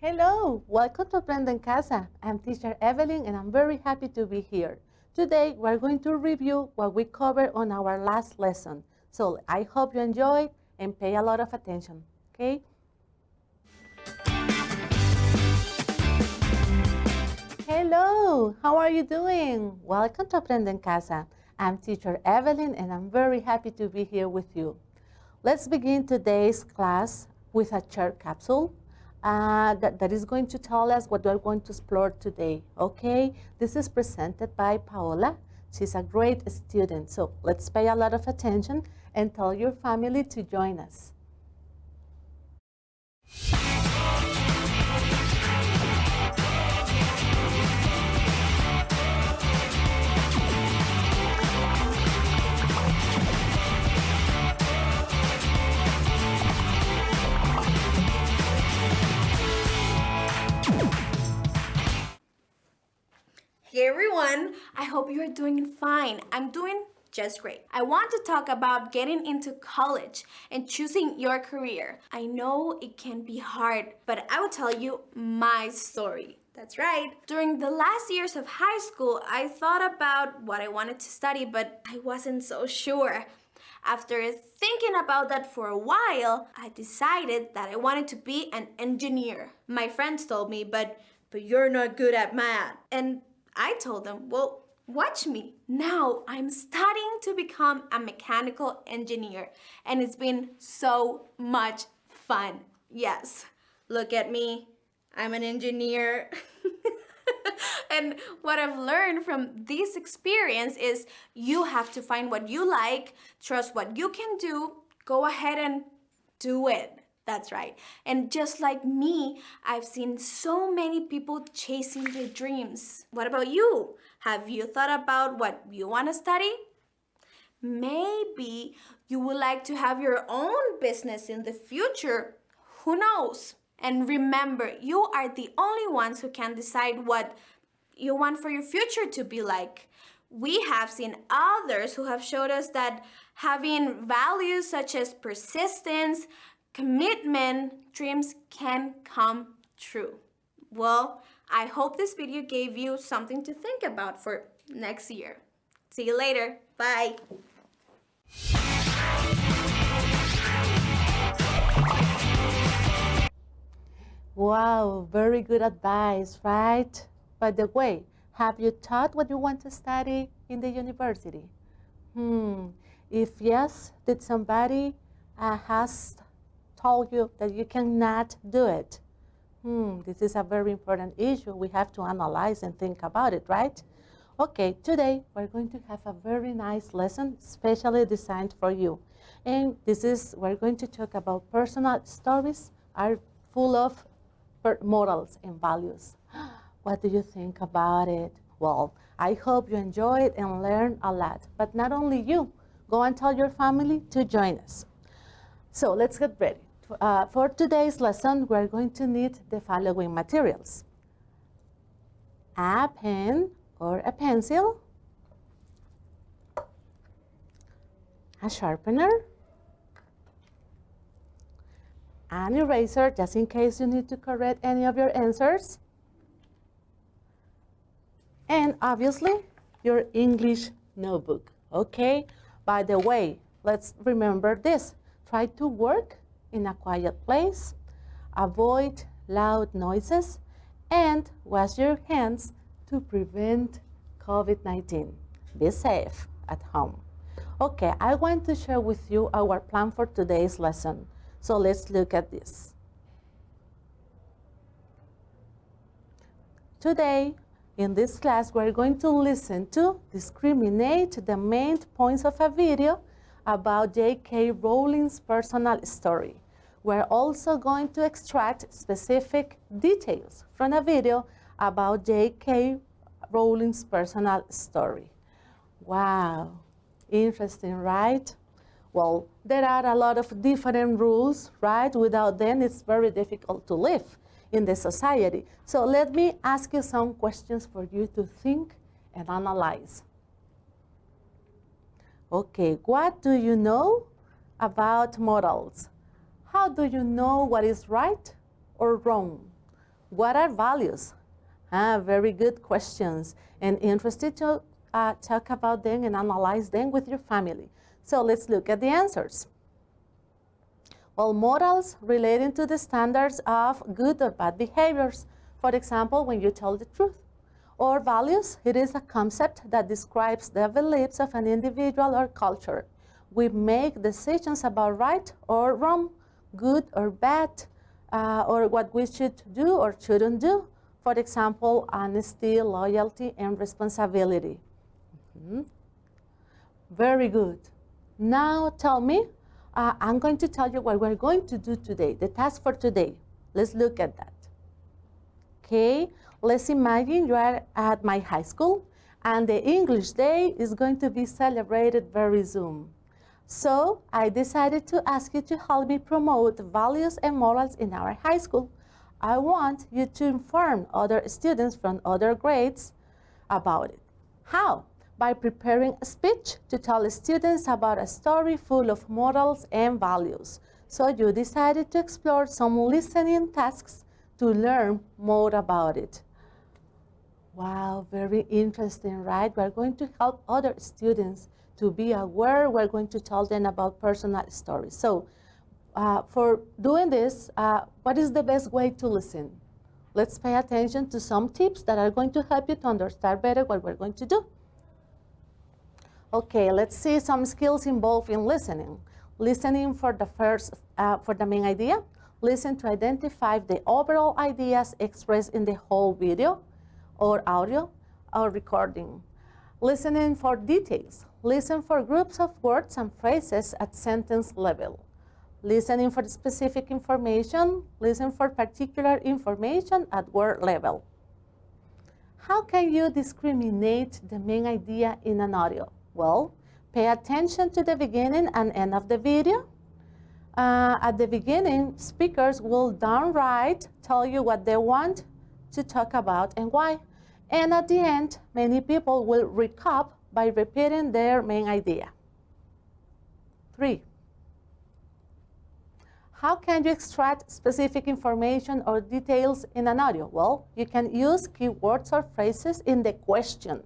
Hello, welcome to Aprendo en Casa. I'm teacher Evelyn and I'm very happy to be here. Today we're going to review what we covered on our last lesson. So I hope you enjoy and pay a lot of attention, okay? Hello, how are you doing? Welcome to Aprendo en Casa. I'm teacher Evelyn and I'm very happy to be here with you. Let's begin today's class with a short capsule. That is going to tell us what we're going to explore today, okay? This is presented by Paola. She's a great student, so let's pay a lot of attention and tell your family to join us. Hey everyone, I hope you are doing fine. I'm doing just great. I want to talk about getting into college and choosing your career. I know it can be hard, but I will tell you my story. That's right. During the last years of high school, I thought about what I wanted to study, but I wasn't so sure. After thinking about that for a while, I decided that I wanted to be an engineer. My friends told me, but you're not good at math. And I told them, well, watch me. Now I'm studying to become a mechanical engineer, and it's been so much fun. Yes, look at me. I'm an engineer. And what I've learned from this experience is you have to find what you like, trust what you can do, go ahead and do it. That's right. And just like me, I've seen so many people chasing their dreams. What about you? Have you thought about what you want to study? Maybe you would like to have your own business in the future. Who knows? And remember, you are the only ones who can decide what you want for your future to be like. We have seen others who have showed us that having values such as persistence, commitment, dreams can come true. Well, I hope this video gave you something to think about for next year. See you later. Bye. Wow, very good advice, right? By the way, have you thought what you want to study in the university? If yes, did somebody has told you that you cannot do it? This is a very important issue. We have to analyze and think about it, right? Okay, today we're going to have a very nice lesson, specially designed for you. And we're going to talk about personal stories are full of morals and values. What do you think about it? Well, I hope you enjoy it and learn a lot. But not only you, go and tell your family to join us. So let's get ready. For today's lesson, we're going to need the following materials: a pen or a pencil, a sharpener, an eraser, just in case you need to correct any of your answers, and obviously your English notebook, okay? By the way, let's remember this. Try to work in a quiet place, avoid loud noises, and wash your hands to prevent COVID-19. Be safe at home. Okay, I want to share with you our plan for today's lesson. So let's look at this. Today, in this class, we're going to listen to discriminate the main points of a video about J.K. Rowling's personal story. We're also going to extract specific details from a video about J.K. Rowling's personal story. Wow, interesting, right? Well, there are a lot of different rules, right? Without them, it's very difficult to live in the society. So let me ask you some questions for you to think and analyze. Okay, what do you know about morals? How do you know what is right or wrong? What are values? Very good questions, and interested to talk about them and analyze them with your family. So let's look at the answers. Well, morals relating to the standards of good or bad behaviors. For example, when you tell the truth. Or values, it is a concept that describes the beliefs of an individual or culture. We make decisions about right or wrong, good or bad, or what we should do or shouldn't do. For example, honesty, loyalty, and responsibility. Very good. Now tell me, I'm going to tell you what we're going to do today, the task for today. Let's look at that. Okay, let's imagine you are at my high school and the English Day is going to be celebrated very soon. So I decided to ask you to help me promote values and morals in our high school. I want you to inform other students from other grades about it. How? By preparing a speech to tell students about a story full of morals and values. So you decided to explore some listening tasks to learn more about it. Wow, very interesting, right? We're going to help other students to be aware. We're going to tell them about personal stories. So for doing this, what is the best way to listen? Let's pay attention to some tips that are going to help you to understand better what we're going to do. Okay, let's see some skills involved in listening. Listening for the main idea. Listen to identify the overall ideas expressed in the whole video or audio or recording. Listening for details. Listen for groups of words and phrases at sentence level. Listening for specific information. Listen for particular information at word level. How can you discriminate the main idea in an audio? Well, pay attention to the beginning and end of the video. At the beginning, speakers will downright tell you what they want to talk about and why. And at the end, many people will recap by repeating their main idea. 3. How can you extract specific information or details in an audio? Well, you can use keywords or phrases in the question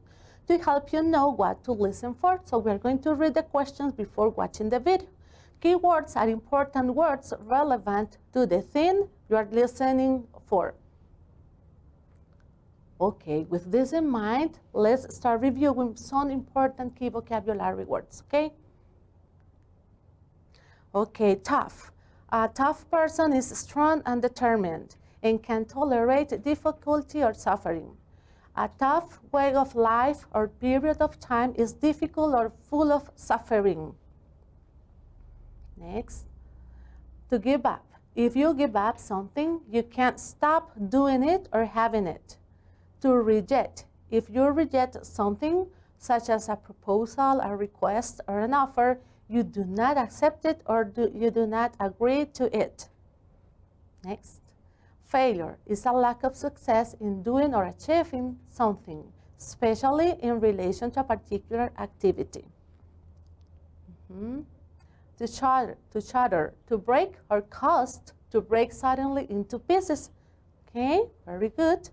to help you know what to listen for. So we're going to read the questions before watching the video. Keywords are important words relevant to the thing you are listening for. Okay, with this in mind, let's start reviewing some important key vocabulary words, okay? Okay, tough. A tough person is strong and determined and can tolerate difficulty or suffering. A tough way of life or period of time is difficult or full of suffering. Next, to give up. If you give up something, you can't stop doing it or having it. To reject. If you reject something, such as a proposal, a request, or an offer, you do not accept it or you do not agree to it. Next. Failure is a lack of success in doing or achieving something, especially in relation to a particular activity. To shatter, to break or cause to break suddenly into pieces. Okay, very good.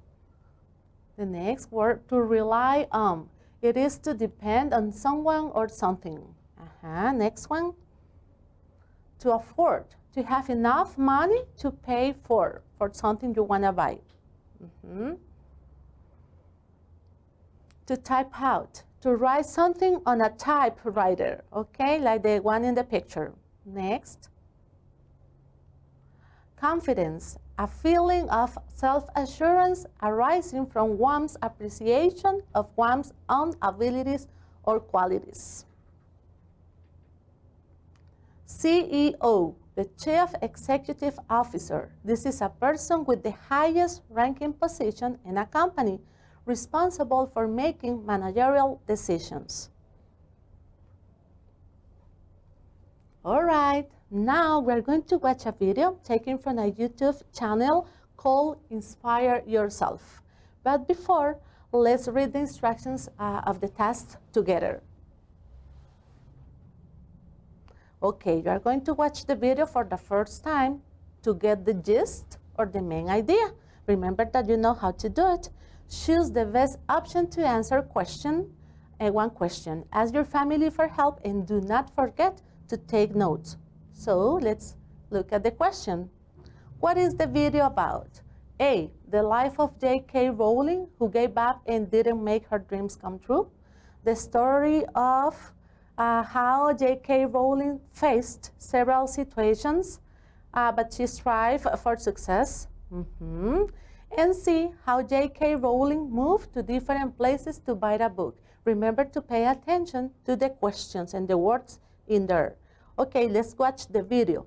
The next word, to rely on. It is to depend on someone or something. Next one. To afford, to have enough money to pay for something you want to buy. To type out, to write something on a typewriter, okay, like the one in the picture. Next. Confidence, a feeling of self-assurance arising from one's appreciation of one's own abilities or qualities. CEO, the Chief Executive Officer. This is a person with the highest ranking position in a company, responsible for making managerial decisions. All right, now we're going to watch a video taken from a YouTube channel called Inspire Yourself. But before, let's read the instructions of the task together. Okay, you are going to watch the video for the first time to get the gist or the main idea. Remember that you know how to do it. Choose the best option to answer one question. Ask your family for help and do not forget to take notes. So let's look at the question. What is the video about? A, the life of J.K. Rowling, who gave up and didn't make her dreams come true. The story of how J.K. Rowling faced several situations, but she strived for success. And C, how J.K. Rowling moved to different places to buy a book. Remember to pay attention to the questions and the words in there. Okay, let's watch the video.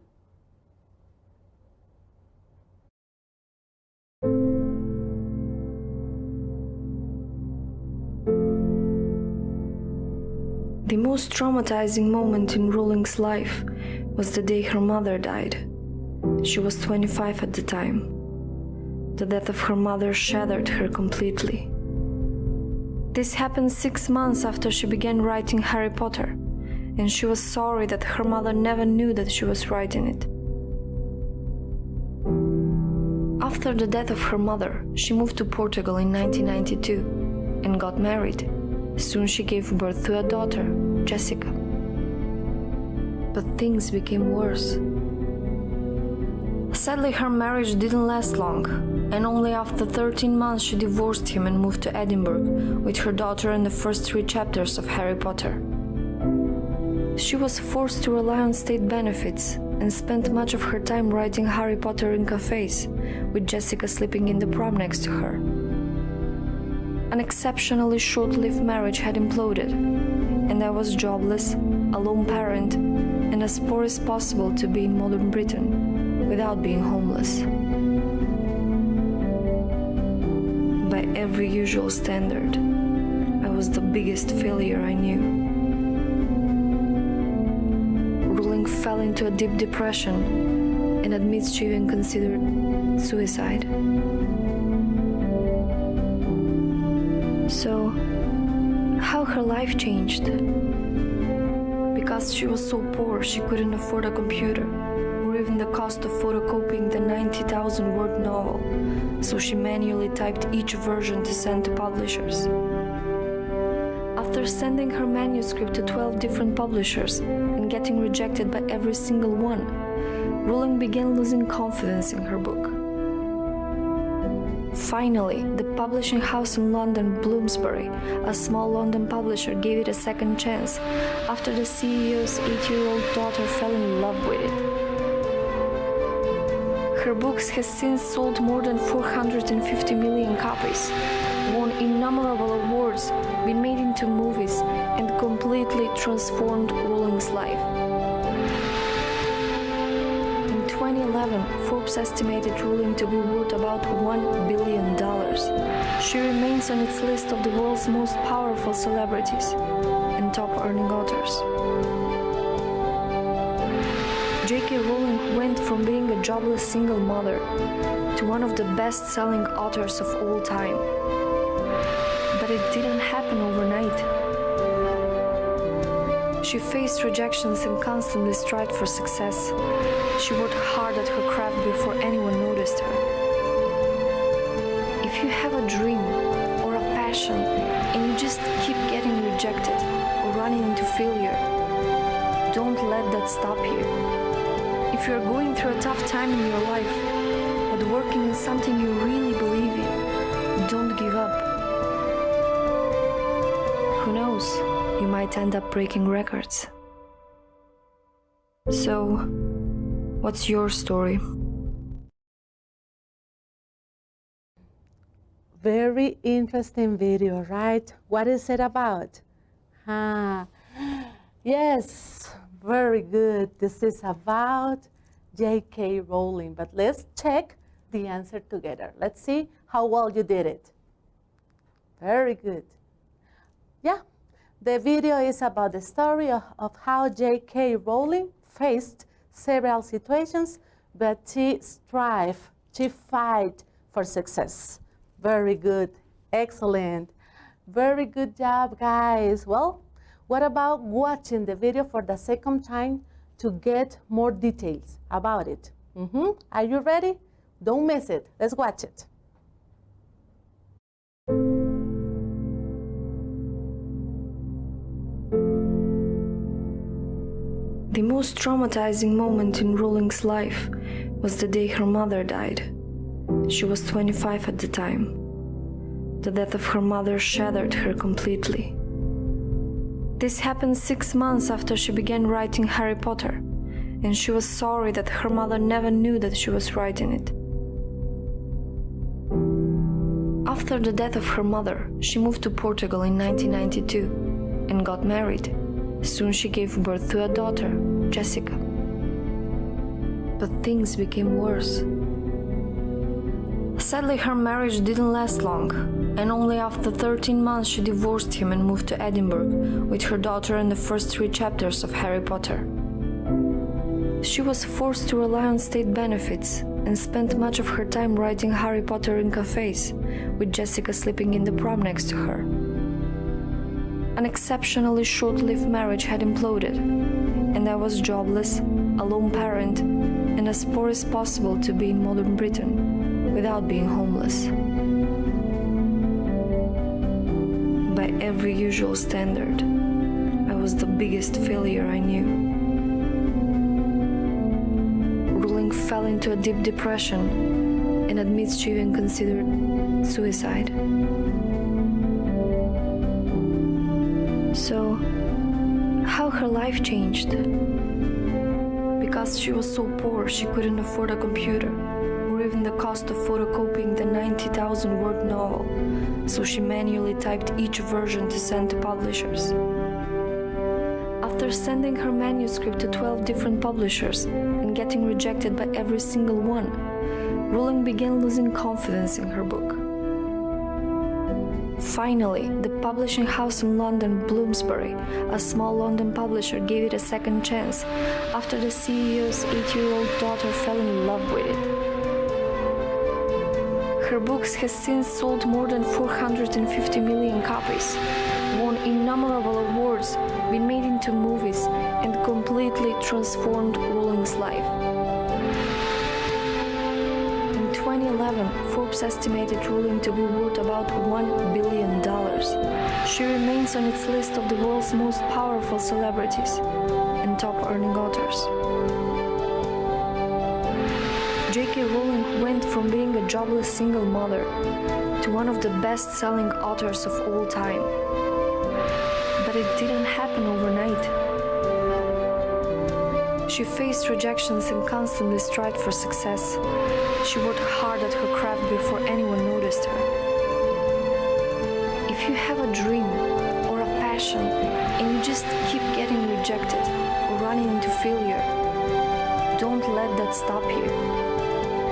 The most traumatizing moment in Rowling's life was the day her mother died. She was 25 at the time. The death of her mother shattered her completely. This happened 6 months after she began writing Harry Potter, and she was sorry that her mother never knew that she was writing it. After the death of her mother, she moved to Portugal in 1992 and got married. Soon she gave birth to a daughter, Jessica. But things became worse. Sadly, her marriage didn't last long, and only after 13 months she divorced him and moved to Edinburgh with her daughter and the first 3 chapters of Harry Potter. She was forced to rely on state benefits and spent much of her time writing Harry Potter in cafes, with Jessica sleeping in the prom next to her. An exceptionally short-lived marriage had imploded, and I was jobless, a lone parent, and as poor as possible to be in modern Britain, without being homeless. By every usual standard, I was the biggest failure I knew. Rowling fell into a deep depression and admits she even considered suicide. So, how her life changed? Because she was so poor she couldn't afford a computer, or even the cost of photocopying the 90,000-word novel, so she manually typed each version to send to publishers. After sending her manuscript to 12 different publishers and getting rejected by every single one, Rowling began losing confidence in her book. Finally, the publishing house in London, Bloomsbury, a small London publisher, gave it a second chance after the CEO's 8-year-old daughter fell in love with it. Her books has since sold more than 450 million copies, won innumerable awards, been made into movies, and completely transformed Rowling's life. In 2011, Forbes estimated Rowling to be worth about $1 billion. She remains on its list of the world's most powerful celebrities and top-earning authors. J.K. Rowling went from being a jobless single mother to one of the best-selling authors of all time. But it didn't happen overnight. She faced rejections and constantly strived for success. She worked hard at her craft before anyone noticed her. If you have a dream or a passion and you just keep getting rejected or running into failure, don't let that stop you. If you're going through a tough time in your life, but working in something you really believe in, don't give up. Who knows, you might end up breaking records. So, what's your story? Very interesting video, right? What is it about? Yes, very good. This is about J.K. Rowling, but let's check the answer together. Let's see how well you did it. Very good. Yeah, the video is about the story of how J.K. Rowling faced several situations, but she strived, she fight for success. Very good, excellent. Very good job, guys. Well, what about watching the video for the second time to get more details about it? Are you ready? Don't miss it. Let's watch it. The most traumatizing moment in Rowling's life was the day her mother died. She was 25 at the time. The death of her mother shattered her completely. This happened 6 months after she began writing Harry Potter, and she was sorry that her mother never knew that she was writing it. After the death of her mother, she moved to Portugal in 1992 and got married. Soon she gave birth to a daughter, Jessica. But things became worse. Sadly, her marriage didn't last long, and only after 13 months she divorced him and moved to Edinburgh with her daughter and the first 3 chapters of Harry Potter. She was forced to rely on state benefits and spent much of her time writing Harry Potter in cafes, with Jessica sleeping in the prom next to her. An exceptionally short-lived marriage had imploded, and I was jobless, a lone parent, and as poor as possible to be in modern Britain without being homeless. By every usual standard, I was the biggest failure I knew. Rowling fell into a deep depression and admits she even considered suicide. So, how her life changed? Because she was so poor she couldn't afford a computer, or even the cost of photocopying the 90,000-word novel, so she manually typed each version to send to publishers. After sending her manuscript to 12 different publishers and getting rejected by every single one, Rowling began losing confidence in her book. Finally, the publishing house in London, Bloomsbury, a small London publisher, gave it a second chance after the CEO's 8-year-old daughter fell in love with it. Her books has since sold more than 450 million copies, won innumerable awards, been made into movies, and completely transformed Rowling's life. In 2011, Forbes estimated Rowling to be worth about $1 billion. She remains on its list of the world's most powerful celebrities and top-earning authors. J.K. Rowling went from being a jobless single mother to one of the best-selling authors of all time. But it didn't happen overnight. She faced rejections and constantly strived for success. She worked hard at her craft before anyone noticed her. If you have a dream or a passion and you just keep getting rejected or running into failure, don't let that stop you.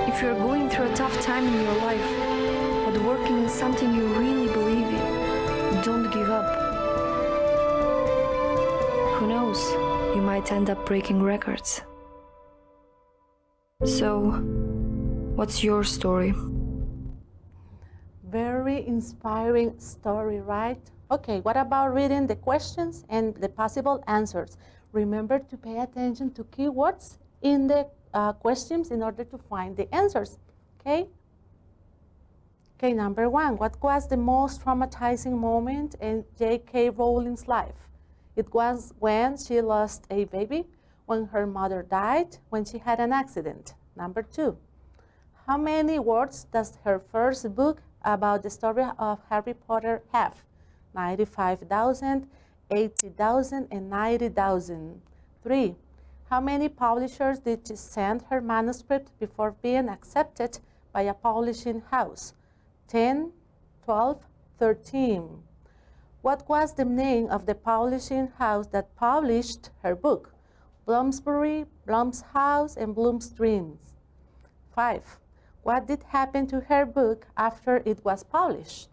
If you're going through a tough time in your life, but working in something you really believe in, don't give up. Who knows, you might end up breaking records. So, what's your story? Very inspiring story, right? Okay, what about reading the questions and the possible answers? Remember to pay attention to keywords in the questions in order to find the answers, okay? Okay, number 1, what was the most traumatizing moment in J.K. Rowling's life? It was when she lost a baby, when her mother died, when she had an accident. Number 2, how many words does her first book about the story of Harry Potter have? 95,000, 80,000, and 90,000. 3, how many publishers did she send her manuscript before being accepted by a publishing house? 10, 12, 13. What was the name of the publishing house that published her book? Bloomsbury, Blumhouse, and Bloomstreams. 5. What did happen to her book after it was published?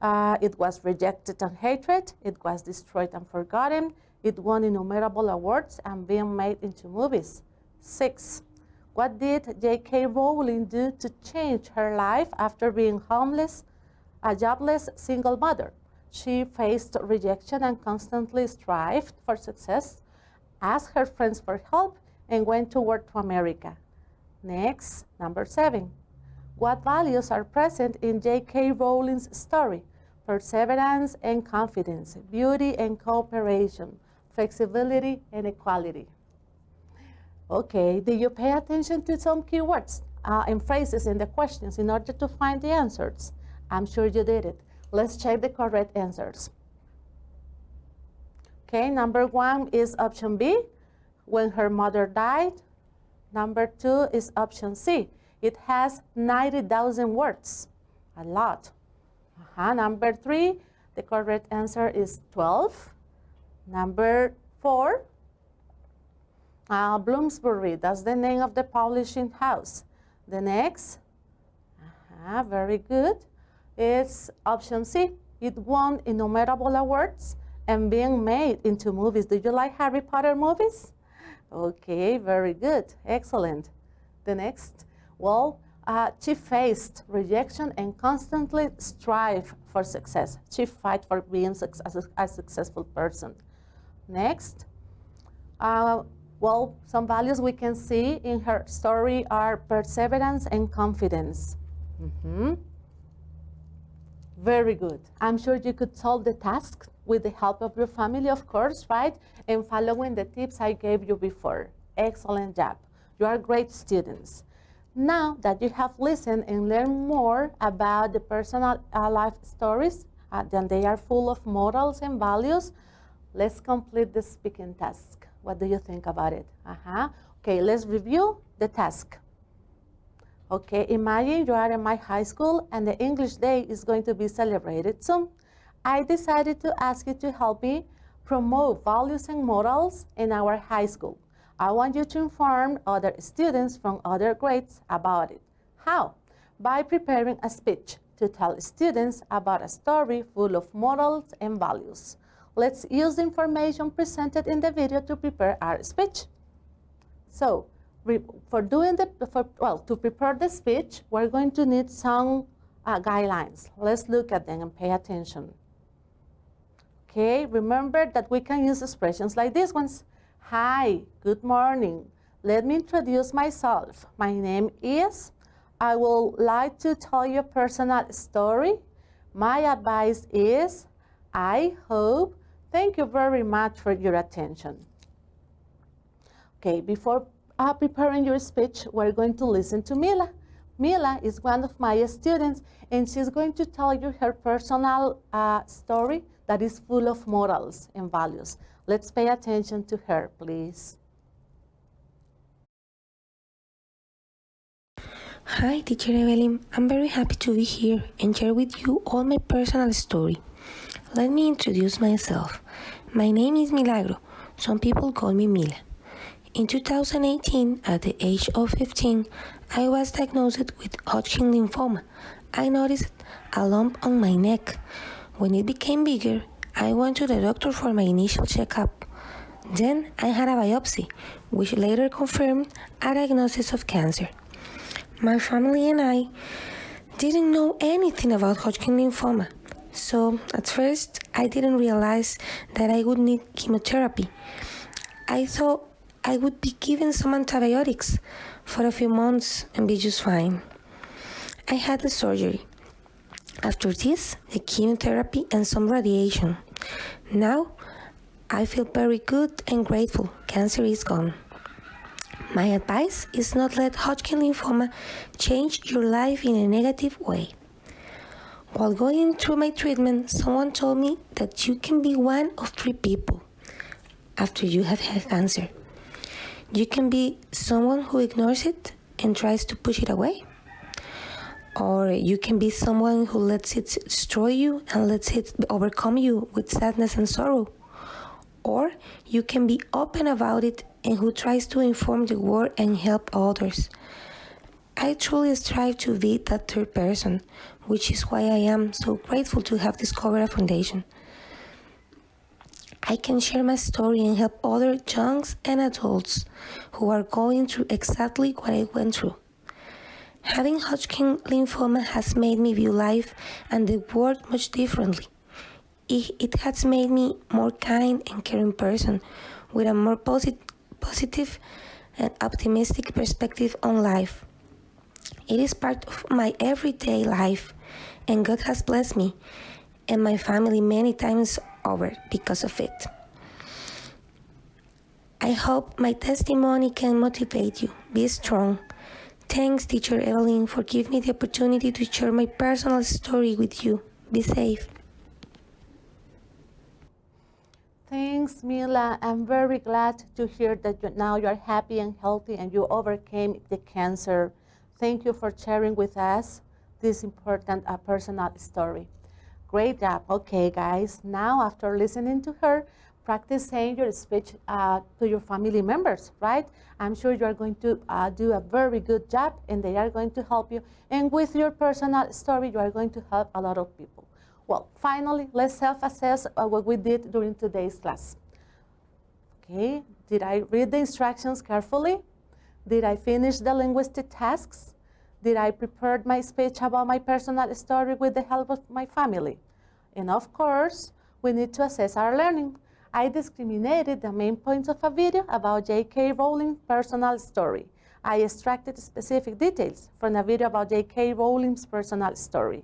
It was rejected and hated, it was destroyed and forgotten, It won innumerable awards and being made into movies. 6. What did J.K. Rowling do to change her life after being homeless, a jobless single mother? She faced rejection and constantly strived for success, asked her friends for help, and went to work to America. Next, number 7. What values are present in J.K. Rowling's story? Perseverance and confidence, beauty and cooperation, flexibility and equality. Okay, did you pay attention to some keywords and phrases in the questions in order to find the answers? I'm sure you did it. Let's check the correct answers. Okay, number 1 is option B, when her mother died. Number 2 is option C. It has 90,000 words, a lot. Number 3, the correct answer is 12. Number 4, Bloomsbury, that's the name of the publishing house. The next, very good, is option C. It won innumerable awards and being made into movies. Do you like Harry Potter movies? Okay, very good, excellent. The next, well, she faced rejection and constantly strived for success. She fought for being a successful person. Next, well, some values we can see in her story are perseverance and confidence. Very good. I'm sure you could solve the task with the help of your family, of course, right? And following the tips I gave you before. Excellent job. You are great students. Now that you have listened and learned more about the personal life stories, then they are full of morals and values, let's complete the speaking task. What do you think about it? Okay, let's review the task. Okay, imagine you are in my high school and the English Day is going to be celebrated soon. I decided to ask you to help me promote values and morals in our high school. I want you to inform other students from other grades about it. How? By preparing a speech to tell students about a story full of morals and values. Let's use the information presented in the video to prepare our speech. So, to prepare the speech, we're going to need some guidelines. Let's look at them and pay attention. Okay, remember that we can use expressions like these ones. Hi, good morning. Let me introduce myself. My name is, I would like to tell you a personal story. My advice is, I hope. Thank you very much for your attention. Okay, before preparing your speech, we're going to listen to Mila. Mila is one of my students, and she's going to tell you her personal story that is full of morals and values. Let's pay attention to her, please. Hi, Teacher Evelyn. I'm very happy to be here and share with you all my personal story. Let me introduce myself. My name is Milagro. Some people call me Mila. In 2018, at the age of 15, I was diagnosed with Hodgkin lymphoma. I noticed a lump on my neck. When it became bigger, I went to the doctor for my initial checkup. Then I had a biopsy, which later confirmed a diagnosis of cancer. My family and I didn't know anything about Hodgkin lymphoma, so at first I didn't realize that I would need chemotherapy. I thought I would be given some antibiotics for a few months and be just fine. I had the surgery. After this, the chemotherapy and some radiation. Now, I feel very good and grateful. Cancer is gone. My advice is not let Hodgkin lymphoma change your life in a negative way. While going through my treatment, someone told me that you can be one of 3 people after you have had cancer. You can be someone who ignores it and tries to push it away. Or you can be someone who lets it destroy you and lets it overcome you with sadness and sorrow. Or you can be open about it and who tries to inform the world and help others. I truly strive to be that 3rd person, which is why I am so grateful to have discovered a foundation. I can share my story and help other youngs and adults who are going through exactly what I went through. Having Hodgkin lymphoma has made me view life and the world much differently. It has made me more kind and caring person with a more positive and optimistic perspective on life. It is part of my everyday life, and God has blessed me and my family many times over because of it. I hope my testimony can motivate you. Be strong. Thanks, Teacher Evelyn, for giving me the opportunity to share my personal story with you. Be safe. Thanks, Mila. I'm very glad to hear that now you're happy and healthy and you overcame the cancer. Thank you for sharing with us this important personal story. Great job. Okay, guys. Now, after listening to her, practice saying your speech to your family members, right? I'm sure you are going to do a very good job and they are going to help you. And with your personal story, you are going to help a lot of people. Well, finally, let's self-assess what we did during today's class. Okay, did I read the instructions carefully? Did I finish the linguistic tasks? Did I prepare my speech about my personal story with the help of my family? And of course, we need to assess our learning. I discriminated the main points of a video about J.K. Rowling's personal story. I extracted specific details from a video about J.K. Rowling's personal story.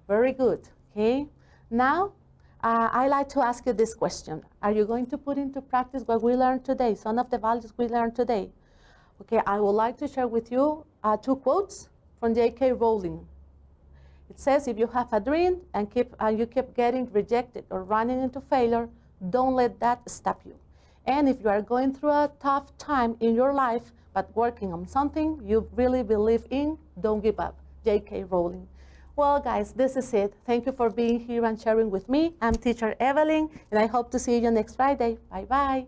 Very good, okay? Now, I like to ask you this question. Are you going to put into practice what we learned today, some of the values we learned today? Okay, I would like to share with you 2 quotes from J.K. Rowling. It says, if you have a dream and you keep getting rejected or running into failure, don't let that stop you. And if you are going through a tough time in your life, but working on something you really believe in, don't give up. J.K. Rowling. Well, guys, this is it. Thank you for being here and sharing with me. I'm Teacher Evelyn, and I hope to see you next Friday. Bye-bye.